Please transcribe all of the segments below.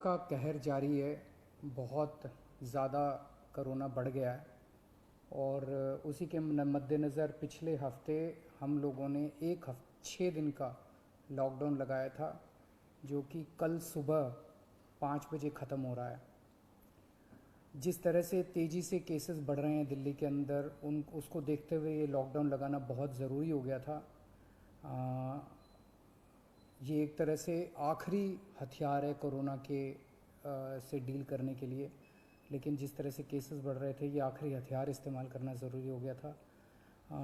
का कहर जारी है। बहुत ज़्यादा कोरोना बढ़ गया है और उसी के मद्देनज़र पिछले हफ्ते हम लोगों ने 6 दिन का लॉकडाउन लगाया था, जो कि कल सुबह 5 बजे ख़त्म हो रहा है। जिस तरह से तेज़ी से केसेस बढ़ रहे हैं दिल्ली के अंदर, उसको देखते हुए ये लॉकडाउन लगाना बहुत ज़रूरी हो गया था। ये एक तरह से आखिरी हथियार है कोरोना के से डील करने के लिए, लेकिन जिस तरह से केसेस बढ़ रहे थे ये आखिरी हथियार इस्तेमाल करना ज़रूरी हो गया था।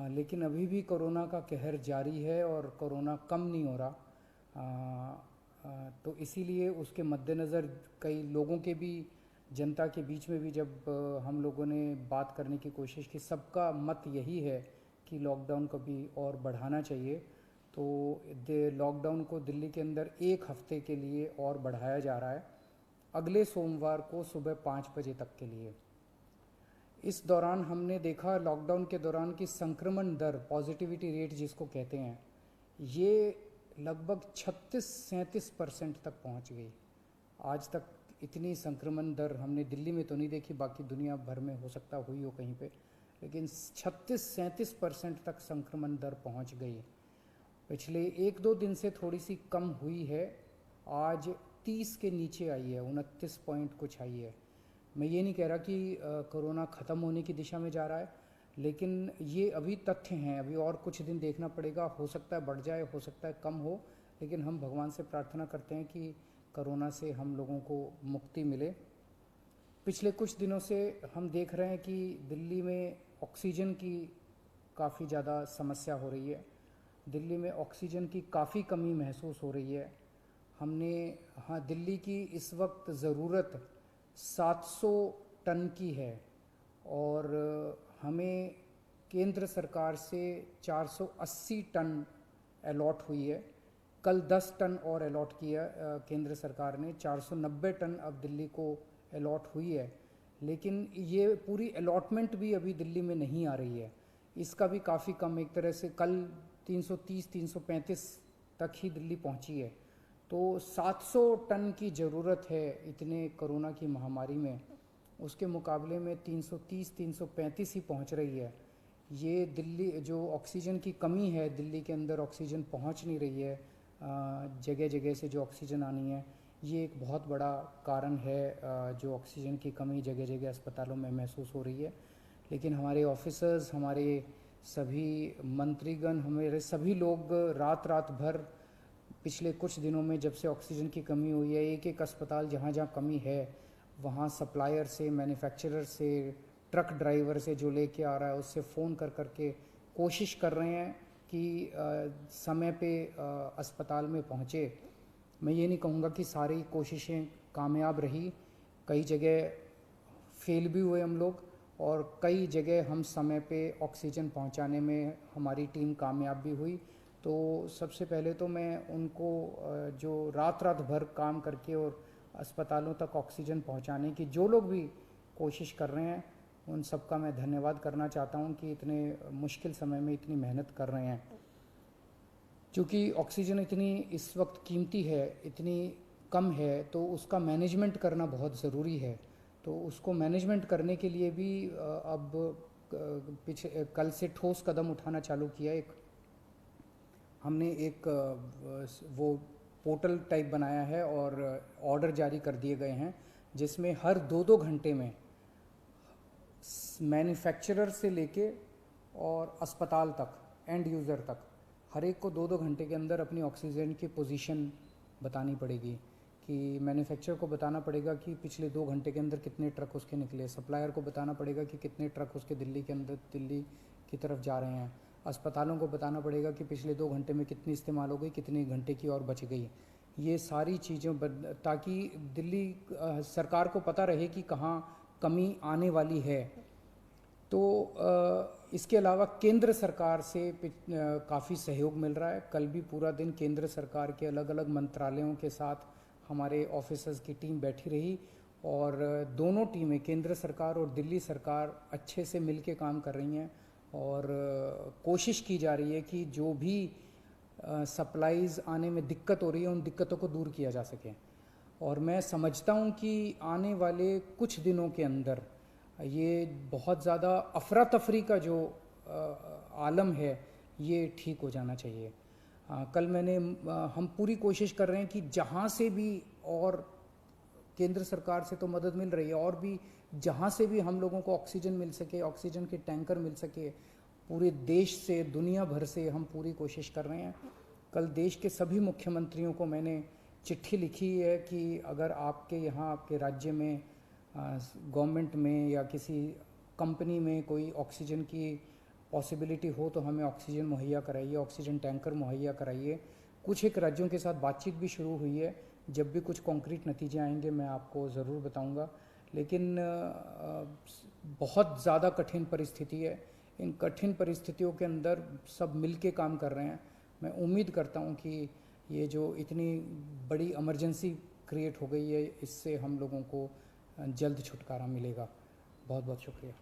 लेकिन अभी भी कोरोना का कहर जारी है और कोरोना कम नहीं हो रहा। तो इसीलिए उसके मद्देनज़र कई लोगों के भी, जनता के बीच में भी जब हम लोगों ने बात करने की कोशिश की, सबका मत यही है कि लॉकडाउन को भी और बढ़ाना चाहिए। तो लॉकडाउन को दिल्ली के अंदर 1 हफ्ते के लिए और बढ़ाया जा रहा है, अगले सोमवार को सुबह 5 बजे तक के लिए। इस दौरान हमने देखा, लॉकडाउन के दौरान, की संक्रमण दर, पॉजिटिविटी रेट जिसको कहते हैं, ये लगभग 36-37% तक पहुंच गई। आज तक इतनी संक्रमण दर हमने दिल्ली में तो नहीं देखी, बाकी दुनिया भर में हो सकता हुई हो कहीं पे, लेकिन 36-37% तक संक्रमण दर पहुंच गई। पिछले 1-2 दिन से थोड़ी सी कम हुई है, आज 30 के नीचे आई है, 29 पॉइंट कुछ आई है। मैं ये नहीं कह रहा कि कोरोना ख़त्म होने की दिशा में जा रहा है, लेकिन ये अभी तथ्य हैं, अभी और कुछ दिन देखना पड़ेगा। हो सकता है बढ़ जाए, हो सकता है कम हो, लेकिन हम भगवान से प्रार्थना करते हैं कि कोरोना से हम लोगों को मुक्ति मिले। पिछले कुछ दिनों से हम देख रहे हैं कि दिल्ली में ऑक्सीजन की काफ़ी ज़्यादा समस्या हो रही है। दिल्ली में ऑक्सीजन की काफ़ी कमी महसूस हो रही है। हमने, हाँ, दिल्ली की इस वक्त ज़रूरत 700 टन की है और हमें केंद्र सरकार से 480 टन अलॉट हुई है। कल 10 टन और अलॉट किया केंद्र सरकार ने, 490 टन अब दिल्ली को अलॉट हुई है। लेकिन ये पूरी अलॉटमेंट भी अभी दिल्ली में नहीं आ रही है, इसका भी काफ़ी कम, एक तरह से कल 330-335 तक ही दिल्ली पहुंची है। तो 700 टन की ज़रूरत है इतने कोरोना की महामारी में, उसके मुकाबले में 330-335 ही पहुंच रही है। ये दिल्ली, जो ऑक्सीजन की कमी है दिल्ली के अंदर, ऑक्सीजन पहुंच नहीं रही है, जगह जगह से जो ऑक्सीजन आनी है, ये एक बहुत बड़ा कारण है जो ऑक्सीजन की कमी जगह जगह अस्पतालों में महसूस हो रही है। लेकिन हमारे ऑफिसर्स, हमारे सभी मंत्रीगण, हमारे सभी लोग रात रात भर पिछले कुछ दिनों में, जब से ऑक्सीजन की कमी हुई है, एक एक अस्पताल जहाँ जहाँ कमी है वहाँ सप्लायर से, मैन्युफैक्चरर से, ट्रक ड्राइवर से जो लेके आ रहा है उससे फ़ोन कर करके कोशिश कर रहे हैं कि समय पे अस्पताल में पहुँचे। मैं ये नहीं कहूँगा कि सारी कोशिशें कामयाब रही, कई जगह फेल भी हुए हम लोग, और कई जगह हम समय पे ऑक्सीजन पहुंचाने में हमारी टीम कामयाब भी हुई। तो सबसे पहले तो मैं उनको, जो रात रात भर काम करके और अस्पतालों तक ऑक्सीजन पहुंचाने की जो लोग भी कोशिश कर रहे हैं, उन सबका मैं धन्यवाद करना चाहता हूं कि इतने मुश्किल समय में इतनी मेहनत कर रहे हैं। क्योंकि ऑक्सीजन इतनी इस वक्त कीमती है, इतनी कम है, तो उसका मैनेजमेंट करना बहुत ज़रूरी है। तो उसको मैनेजमेंट करने के लिए भी अब पीछे कल से ठोस कदम उठाना चालू किया। हमने एक वो पोर्टल टाइप बनाया है और ऑर्डर जारी कर दिए गए हैं, जिसमें हर 2-2 घंटे में मैन्युफैक्चरर से लेके और अस्पताल तक, एंड यूज़र तक, हर एक को 2-2 घंटे के अंदर अपनी ऑक्सीजन की पोजीशन बतानी पड़ेगी। कि मैन्युफैक्चरर को बताना पड़ेगा कि पिछले 2 घंटे के अंदर कितने ट्रक उसके निकले, सप्लायर को बताना पड़ेगा कि कितने ट्रक उसके दिल्ली के अंदर, दिल्ली की तरफ जा रहे हैं, अस्पतालों को बताना पड़ेगा कि पिछले 2 घंटे में कितनी इस्तेमाल हो गई, कितने घंटे की और बच गई। ये सारी चीज़ें ताकि दिल्ली सरकार को पता रहे कि कहाँ कमी आने वाली है। तो इसके अलावा केंद्र सरकार से काफ़ी सहयोग मिल रहा है। कल भी पूरा दिन केंद्र सरकार के अलग अलग मंत्रालयों के साथ हमारे ऑफिसर्स की टीम बैठी रही, और दोनों टीमें, केंद्र सरकार और दिल्ली सरकार, अच्छे से मिल के काम कर रही हैं, और कोशिश की जा रही है कि जो भी सप्लाईज़ आने में दिक्कत हो रही है उन दिक्कतों को दूर किया जा सके। और मैं समझता हूँ कि आने वाले कुछ दिनों के अंदर ये बहुत ज़्यादा अफरा तफरी का जो आलम है ये ठीक हो जाना चाहिए। कल हम पूरी कोशिश कर रहे हैं कि जहाँ से भी, और केंद्र सरकार से तो मदद मिल रही है, और भी जहाँ से भी हम लोगों को ऑक्सीजन मिल सके, ऑक्सीजन के टैंकर मिल सके, पूरे देश से, दुनिया भर से हम पूरी कोशिश कर रहे हैं। कल देश के सभी मुख्यमंत्रियों को मैंने चिट्ठी लिखी है कि अगर आपके यहाँ, आपके राज्य में, गवर्नमेंट में या किसी कंपनी में कोई ऑक्सीजन की पॉसिबिलिटी हो तो हमें ऑक्सीजन मुहैया कराइए, ऑक्सीजन टैंकर मुहैया कराइए। कुछ एक राज्यों के साथ बातचीत भी शुरू हुई है। जब भी कुछ कॉन्क्रीट नतीजे आएंगे मैं आपको ज़रूर बताऊंगा। लेकिन बहुत ज़्यादा कठिन परिस्थिति है। इन कठिन परिस्थितियों के अंदर सब मिल के काम कर रहे हैं। मैं उम्मीद करता हूं कि ये जो इतनी बड़ी इमरजेंसी क्रिएट हो गई है, इससे हम लोगों को जल्द छुटकारा मिलेगा। बहुत बहुत शुक्रिया।